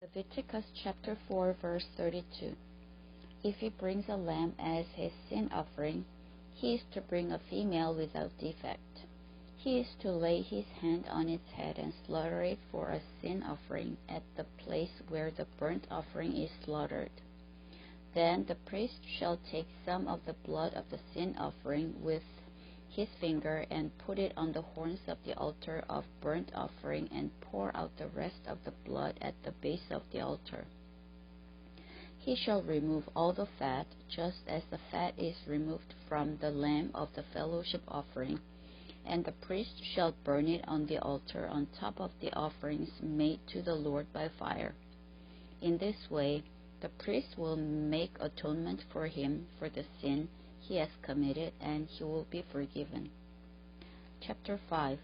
Leviticus chapter 4, verse 32. If he brings a lamb as his sin offering, he is to bring a female without defect. He is to lay his hand on its head and slaughter it for a sin offering at the place where the burnt offering is slaughtered. Then the priest shall take some of the blood of the sin offering with his finger and put it on the horns of the altar of burnt offering and pour out the rest of the blood at the base of the altar. He shall remove all the fat, just as the fat is removed from the lamb of the fellowship offering, and the priest shall burn it on the altar on top of the offerings made to the Lord by fire. In this way, the priest will make atonement for him for the sin he has committed, and he will be forgiven. Chapter 5.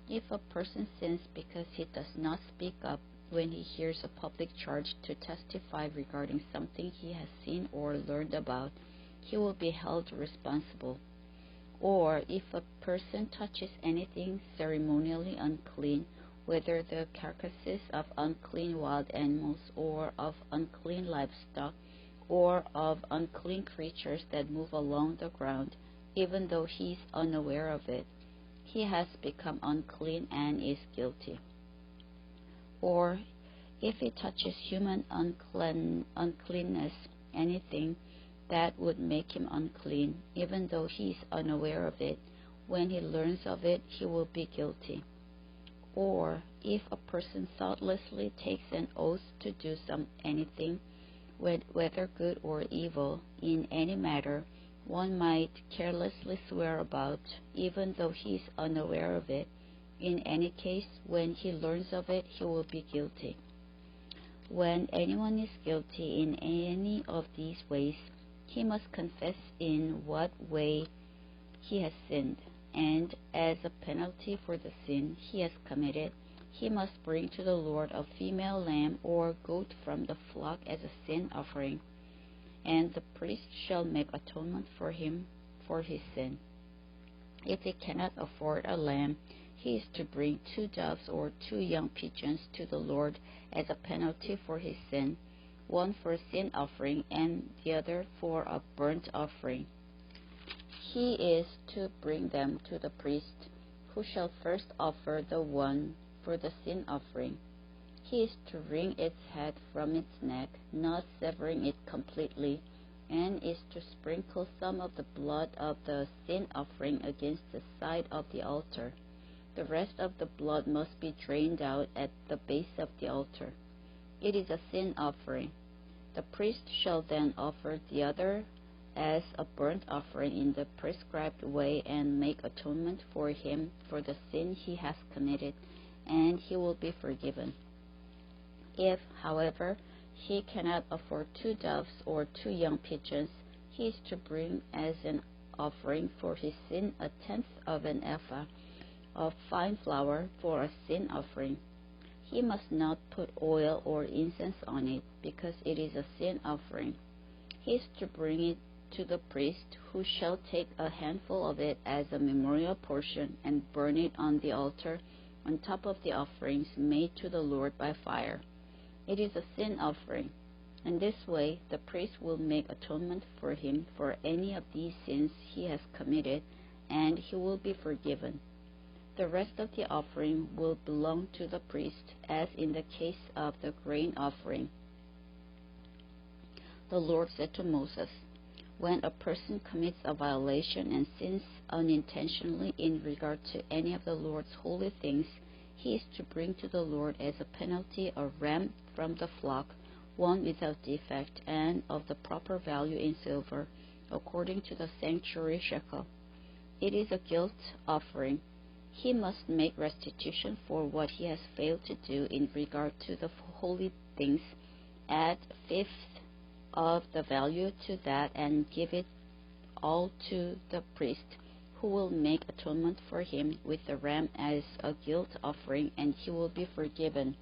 If a person sins because he does not speak up when he hears a public charge to testify regarding something he has seen or learned about, he will be held responsible. Or if a person touches anything ceremonially unclean, whether the carcasses of unclean wild animals or of unclean livestock, or of unclean creatures that move along the ground, even though he is unaware of it, he has become unclean and is guilty. Or if he touches human uncleanness, anything that would make him unclean, even though he is unaware of it, when he learns of it, he will be guilty. Or if a person thoughtlessly takes an oath to do anything, whether good or evil, in any matter one might carelessly swear about, even though he is unaware of it. In any case, when he learns of it, he will be guilty. When anyone is guilty in any of these ways, he must confess in what way he has sinned, and as a penalty for the sin he has committed, he must bring to the Lord a female lamb or goat from the flock as a sin offering, and the priest shall make atonement for him for his sin. If he cannot afford a lamb, he is to bring 2 doves or 2 young pigeons to the Lord as a penalty for his sin, one for a sin offering and the other for a burnt offering. He is to bring them to the priest, who shall first offer the one for the sin offering. He is to wring its head from its neck, not severing it completely, and is to sprinkle some of the blood of the sin offering against the side of the altar. The rest of the blood must be drained out at the base of the altar. It is a sin offering. The priest shall then offer the other as a burnt offering in the prescribed way and make atonement for him for the sin he has committed, and he will be forgiven. If, however, he cannot afford 2 doves or 2 young pigeons, he is to bring as an offering for his sin 1/10 of an ephah of fine flour for a sin offering. He must not put oil or incense on it, because it is a sin offering. He is to bring it to the priest, who shall take a handful of it as a memorial portion and burn it on the altar on top of the offerings made to the Lord by fire. It is a sin offering. In this way, the priest will make atonement for him for any of these sins he has committed, and he will be forgiven. The rest of the offering will belong to the priest, as in the case of the grain offering. The Lord said to Moses, "When a person commits a violation and sins unintentionally in regard to any of the Lord's holy things, he is to bring to the Lord as a penalty a ram from the flock, one without defect and of the proper value in silver, according to the sanctuary shekel. It is a guilt offering. He must make restitution for what he has failed to do in regard to the holy things, add 1/5 of the value to that, and give it all to the priest, who will make atonement for him with the ram as a guilt offering, and he will be forgiven."